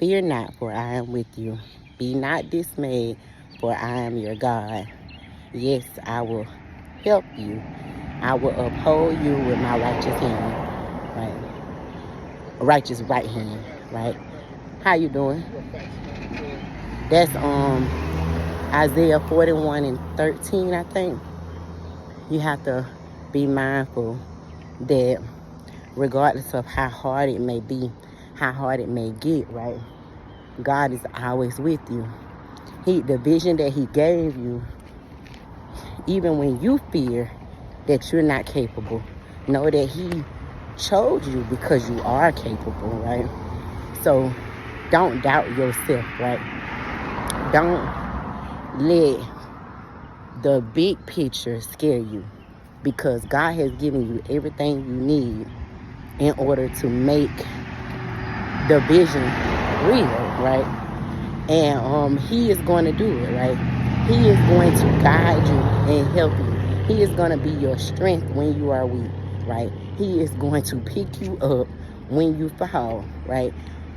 Fear not, for I am with you. Be not dismayed, for I am your God. Yes, I will help you. I will uphold you with my righteous hand, right? Righteous right hand, right? How you doing? That's Isaiah 41:13, I think. You have to be mindful that regardless of how hard it may be, how hard it may get, right? God is always with you. The vision that he gave you, even when you fear that you're not capable, know that he chose you because you are capable, right? So don't doubt yourself, right? Don't let the big picture scare you, because God has given you everything you need in order to make the vision real, right? And he is going to do it, right? He is going to guide you and help you. He is going to be your strength when you are weak, right? He is going to pick you up when you fall, right?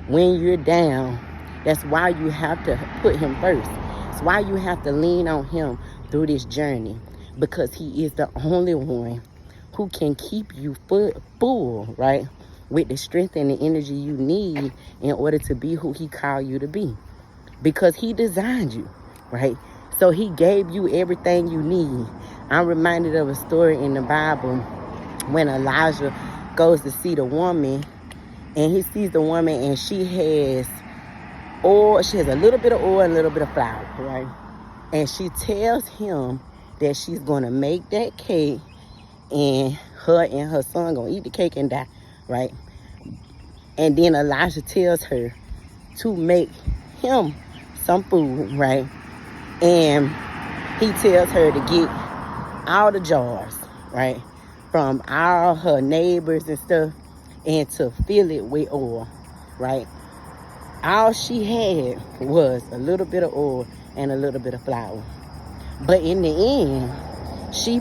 When you're down. That's why you have to put him first. It's why you have to lean on him through this journey, because he is the only one who can keep you full, right? With the strength and the energy you need in order to be who he called you to be. Because he designed you, right? So he gave you everything you need. I'm reminded of a story in the Bible when Elijah goes to see the woman, and he sees the woman and she has oil. She has a little bit of oil and a little bit of flour, right? And she tells him that she's going to make that cake, and her son going to eat the cake and die, right? And then Elijah tells her to make him some food, right? And he tells her to get all the jars, right, from all her neighbors and stuff, and to fill it with oil, right? All she had was a little bit of oil and a little bit of flour. But in the end, she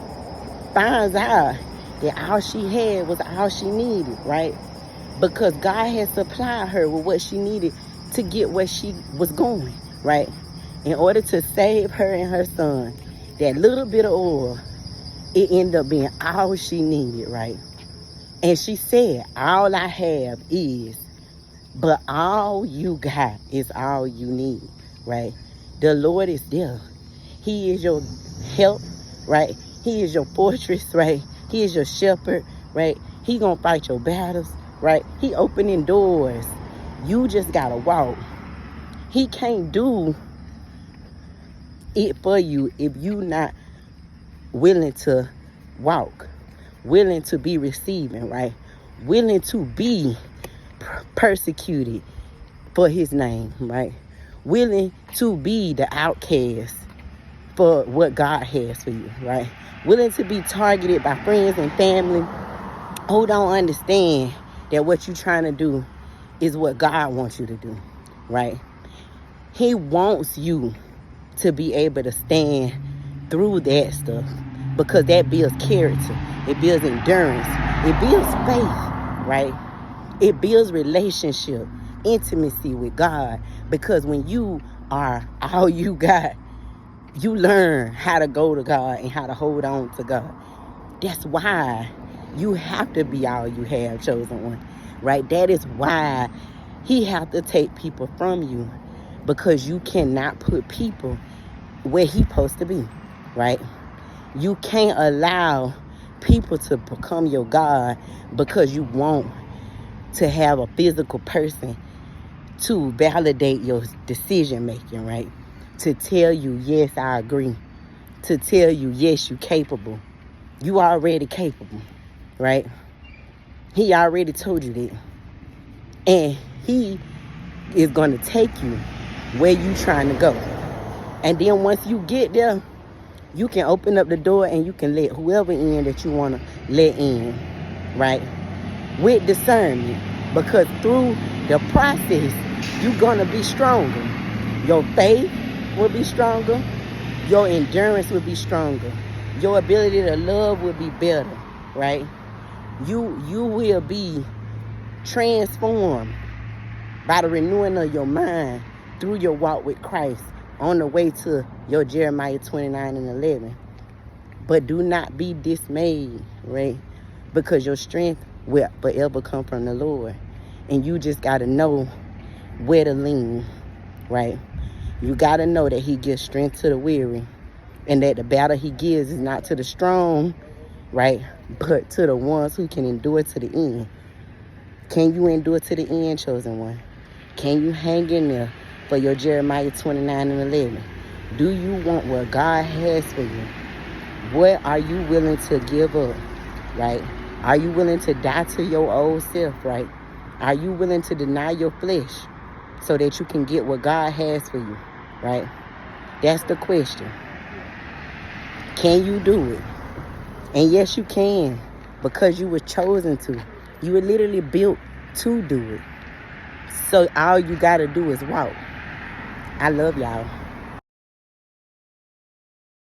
finds out that all she had was all she needed, right? Because God had supplied her with what she needed to get where she was going, right? In order to save her and her son, that little bit of oil, it ended up being all she needed, right? And she said, all I have is, but all you got is all you need, right? The Lord is there. He is your help, right? He is your fortress, right? He is your shepherd, right? He gonna fight your battles, right? He opening doors. You just gotta walk. He can't do it for you if you not willing to walk, willing to be receiving, right? Willing to be persecuted for his name, right? Willing to be the outcast for what God has for you, right? Willing to be targeted by friends and family who don't understand that what you're trying to do is what God wants you to do, right? He wants you to be able to stand through that stuff, because that builds character, it builds endurance, it builds faith, right? It builds relationship, intimacy with God, because when you are all you got, you learn how to go to God and how to hold on to God. That's why you have to be all you have, chosen one, right? That is why he have to take people from you, because you cannot put people where he's supposed to be, right? You can't allow people to become your God because you want to have a physical person to validate your decision making, right? To tell you, yes, I agree. To tell you, yes, you're capable. You already capable, right? He already told you that. And he is going to take you where you trying to go. And then once you get there, you can open up the door and you can let whoever in that you want to let in, right? With discernment. Because through the process, you're going to be stronger. Your faith will be stronger. Your endurance will be stronger. Your ability to love will be better, right? You will be transformed by the renewing of your mind through your walk with Christ on the way to your Jeremiah 29:11. But do not be dismayed, right? Because your strength will forever come from the Lord. And you just got to know where to lean, right? You got to know that he gives strength to the weary, and that the battle he gives is not to the strong, right? But to the ones who can endure to the end. Can you endure to the end, chosen one? Can you hang in there for your Jeremiah 29:11? Do you want what God has for you? What are you willing to give up, right? Are you willing to die to your old self, right? Are you willing to deny your flesh so that you can get what God has for you, right? That's the question. Can you do it? And yes, you can, because you were chosen to. You were literally built to do it. So all you got to do is walk. I love y'all.